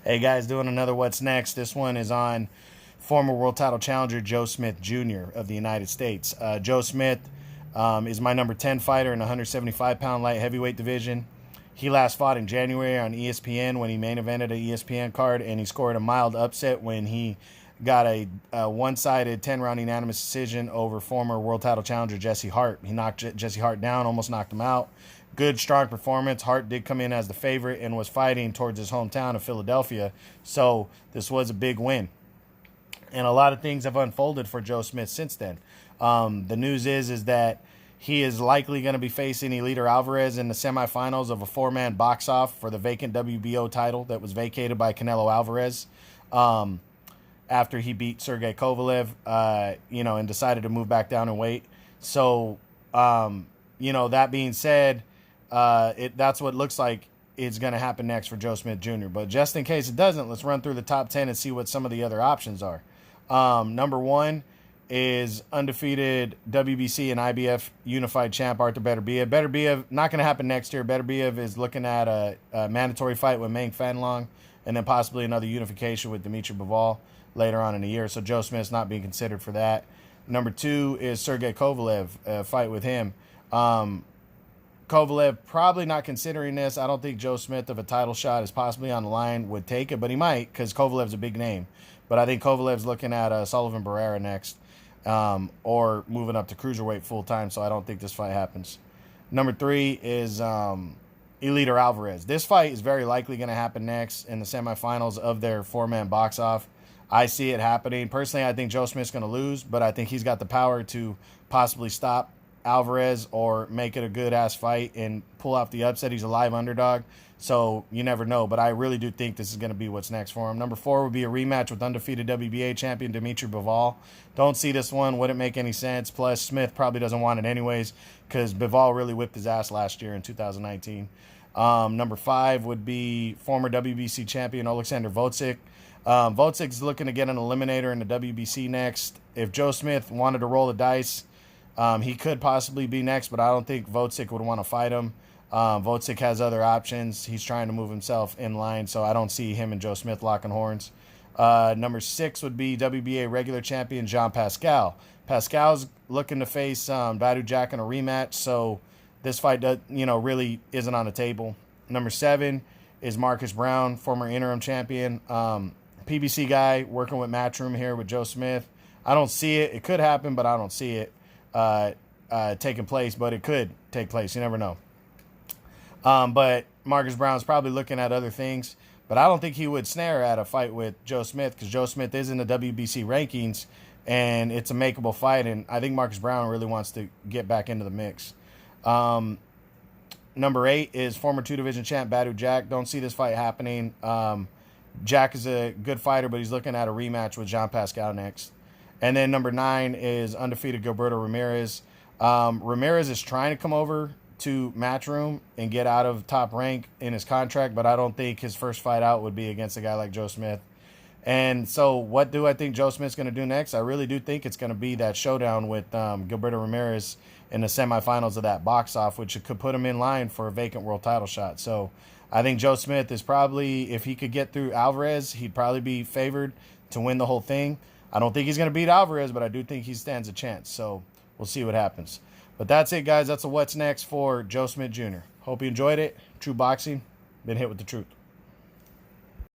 Hey guys, doing another What's Next. This one is on former world title challenger Joe Smith Jr. of the United States. Joe Smith is my number 10 fighter in the 175-pound light heavyweight division. He last fought in January on ESPN when he main evented an ESPN card, and he scored a mild upset when he got a one-sided 10-round unanimous decision over former world title challenger Jesse Hart. He knocked Jesse Hart down, almost knocked him out. Good, strong performance. Hart did come in as the favorite and was fighting towards his hometown of Philadelphia, so this was a big win. And a lot of things have unfolded for Joe Smith since then. The news is that he is likely going to be facing Eliter Alvarez in the semifinals of a four-man box-off for the vacant WBO title that was vacated by Canelo Alvarez after he beat Sergey Kovalev, and decided to move back down and weight. So, that being said, that's what looks like is going to happen next for Joe Smith Jr. But just in case it doesn't, let's run through the top 10 and see what some of the other options are. Number one is undefeated WBC and IBF unified champ Arthur Beterbiev. Beterbiev, not going to happen next year. Beterbiev is looking at a mandatory fight with Meng Fanlong and then possibly another unification with Dimitri Bivol later on in the year. So Joe Smith's not being considered for that. Number two is Sergey Kovalev, a fight with him. Kovalev probably not considering this. I don't think Joe Smith, if a title shot is possibly on the line, would take it, but he might because Kovalev's a big name. But I think Kovalev's looking at Sullivan Barrera next, or moving up to cruiserweight full time, so I don't think this fight happens. Number three is Eliter Alvarez. This fight is very likely going to happen next in the semifinals of their four-man box-off. I see it happening. Personally, I think Joe Smith's going to lose, but I think he's got the power to possibly stop Alvarez or make it a good-ass fight and pull off the upset. He's a live underdog, so you never know. But I really do think this is going to be what's next for him. Number four would be a rematch with undefeated WBA champion Dimitri Bivol. Don't see this one. Wouldn't make any sense. Plus, Smith probably doesn't want it anyways because Bivol really whipped his ass last year in 2019. Number five would be former WBC champion Alexander Volcik. Volcik's looking to get an eliminator in the WBC next. If Joe Smith wanted to roll the dice, he could possibly be next, but I don't think Volcik would want to fight him. Volcik has other options. He's trying to move himself in line, so I don't see him and Joe Smith locking horns. Number six would be WBA regular champion Jean Pascal. Pascal's looking to face Badu Jack in a rematch, so this fight really isn't on the table. Number seven is Marcus Brown, former interim champion. PBC guy working with Matchroom here with Joe Smith. I don't see it. It could happen, but I don't see it taking place, but it could take place. You never know. But Marcus Brown's probably looking at other things, but I don't think he would snare at a fight with Joe Smith because Joe Smith is in the WBC rankings, and it's a makeable fight, and I think Marcus Brown really wants to get back into the mix. Number eight is former two-division champ Badu Jack. Don't see this fight happening. Jack is a good fighter, but he's looking at a rematch with Jean Pascal next. And then number nine is undefeated Gilberto Ramirez. Ramirez is trying to come over to Matchroom and get out of Top Rank in his contract, but I don't think his first fight out would be against a guy like Joe Smith. And so what do I think Joe Smith's going to do next? I really do think it's going to be that showdown with Gilberto Ramirez in the semifinals of that box-off, which could put him in line for a vacant world title shot. So I think Joe Smith is probably, if he could get through Alvarez, he'd probably be favored to win the whole thing. I don't think he's going to beat Alvarez, but I do think he stands a chance. So we'll see what happens. But that's it, guys. That's a What's Next for Joe Smith Jr. Hope you enjoyed it. True Boxing. Been hit with the truth.